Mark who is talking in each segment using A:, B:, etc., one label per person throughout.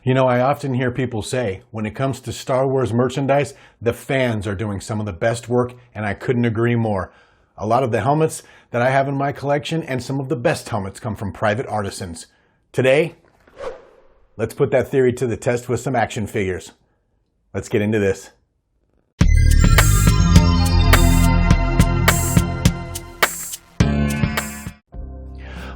A: You know, I often hear people say, when it comes to Star Wars merchandise, the fans are doing some of the best work, and I couldn't agree more. A lot of the helmets that I have in my collection and some of the best helmets come from private artisans. Today, let's put that theory to the test with some action figures. Let's get into this.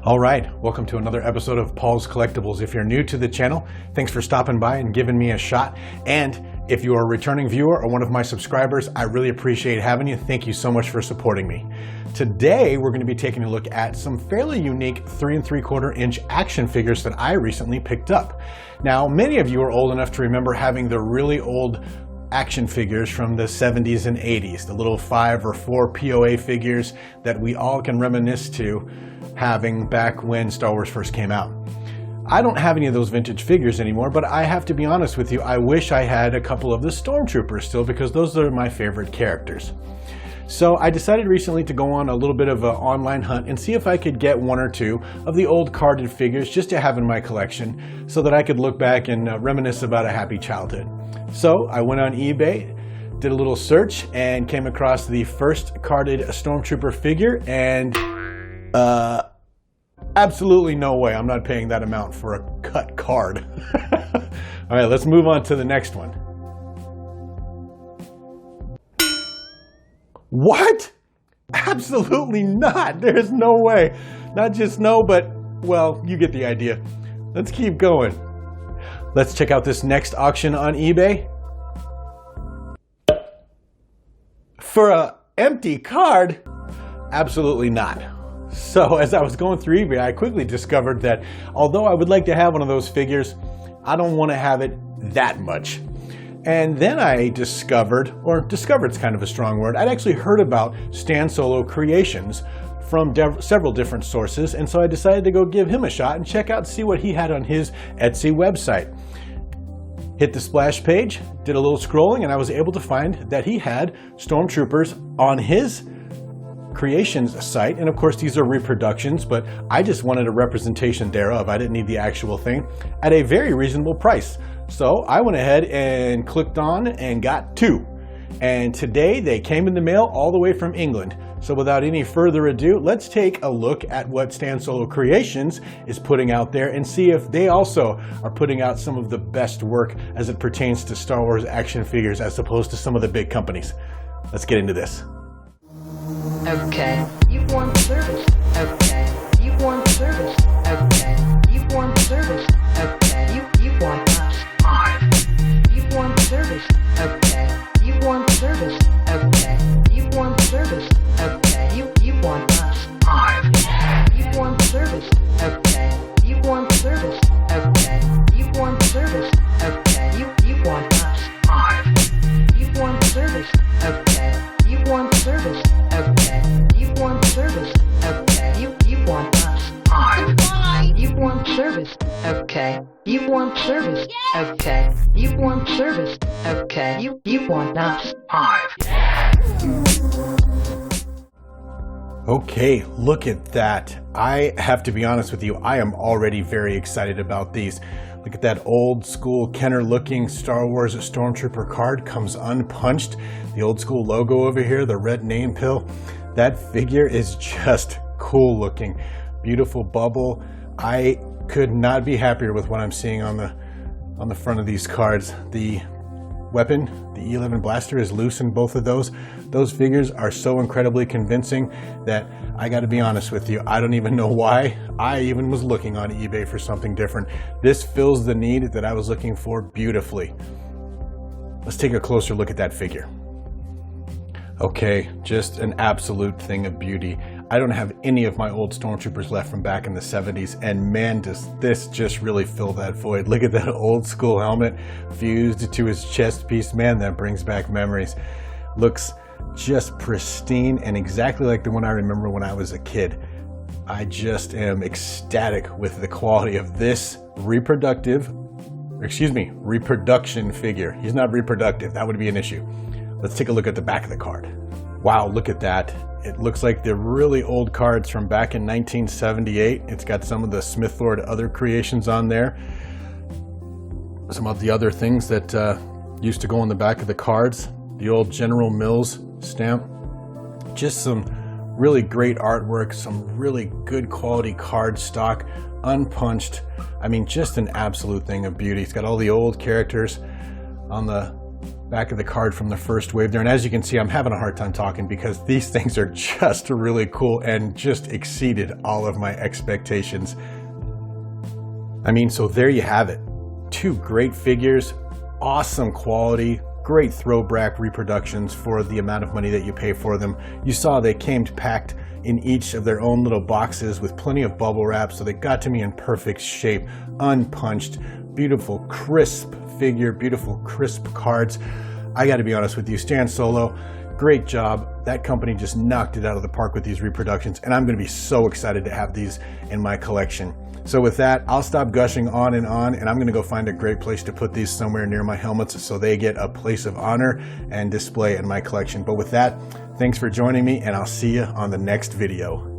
A: All right, welcome to another episode of Paul's Collectibles. If you're new to the channel, thanks for stopping by and giving me a shot. And if you are a returning viewer or one of my subscribers, I really appreciate having you. Thank you so much for supporting me. Today, we're going to be taking a look at some fairly unique 3 3/4 inch action figures that I recently picked up. Now, many of you are old enough to remember having the really old action figures from the 70s and 80s, the little 5 or 4 POA figures that we all can reminisce to having back when Star Wars first came out. I don't have any of those vintage figures anymore, but I have to be honest with you, I wish I had a couple of the Stormtroopers still, because those are my favorite characters. So I decided recently to go on a little bit of an online hunt and see if I could get 1 or 2 of the old carded figures just to have in my collection so that I could look back and reminisce about a happy childhood. So I went on eBay, did a little search, and came across the first carded Stormtrooper figure, and absolutely no way I'm not paying that amount for a cut card. All right, let's move on to the next one. What? Absolutely not. There's no way. Not just no, but, well, you get the idea. Let's keep going. Let's check out this next auction on eBay. For an empty card? Absolutely not. So as I was going through eBay, I quickly discovered that although I would like to have one of those figures, I don't want to have it that much. And then I discovered's kind of a strong word, I'd actually heard about Stan Solo Creations from several different sources, and so I decided to go give him a shot and check out, see what he had on his Etsy website. Hit the splash page, did a little scrolling, and I was able to find that he had Stormtroopers on his Creations site, and of course these are reproductions, but I just wanted a representation thereof. I didn't need the actual thing, at a very reasonable price. So I went ahead and clicked on and got 2. And today they came in the mail all the way from England. So without any further ado, let's take a look at what Stan Solo Creations is putting out there and see if they also are putting out some of the best work as it pertains to Star Wars action figures as opposed to some of the big companies. Let's get into this.
B: Okay, you want service. Okay, you want service. Okay, you want service. Okay, you want us. You want service. Okay, you want service. Okay, you want service. Okay, you want us. You want service. Okay, you want service. Okay, you want service. Okay, you want us. You want service. Okay, you want service. Okay, you want service. Okay, you want us. You want service. Okay, you want service. Okay, you want service. Okay, you want us.
A: Okay, look at that. I have to be honest with you, I am already very excited about these. Look at that old school Kenner looking Star Wars Stormtrooper card, comes unpunched. The old school logo over here, the red name pill. That figure is just cool looking. Beautiful bubble. I could not be happier with what I'm seeing on the front of these cards. The weapon, the E11 blaster, is loose in both of those. Those figures are so incredibly convincing that I got to be honest with you, I don't even know why I even was looking on eBay for something different. This fills the need that I was looking for beautifully. Let's take a closer look at that figure. Okay, just an absolute thing of beauty. I don't have any of my old Stormtroopers left from back in the 70s, and man, does this just really fill that void. Look at that old school helmet fused to his chest piece. Man, that brings back memories. Looks just pristine and exactly like the one I remember when I was a kid. I just am ecstatic with the quality of this reproduction figure. He's not reproductive, that would be an issue. Let's take a look at the back of the card. Wow, look at that. It looks like the really old cards from back in 1978. It's got some of the Smith Lord other creations on there. some of the other things that used to go on the back of the cards. The old General Mills stamp. Just some really great artwork, some really good quality card stock, unpunched. I mean, just an absolute thing of beauty. It's got all the old characters on the back of the card from the first wave there. And as you can see, I'm having a hard time talking because these things are just really cool and just exceeded all of my expectations. I mean, so there you have it. Two great figures, awesome quality, great throwback reproductions for the amount of money that you pay for them. You saw they came packed in each of their own little boxes with plenty of bubble wrap, so they got to me in perfect shape, unpunched, beautiful crisp figure, beautiful crisp cards. I got to be honest with you, Stan Solo, great job. That company just knocked it out of the park with these reproductions, and I'm going to be so excited to have these in my collection. So with that, I'll stop gushing on, and I'm going to go find a great place to put these somewhere near my helmets so they get a place of honor and display in my collection. But with that, thanks for joining me, and I'll see you on the next video.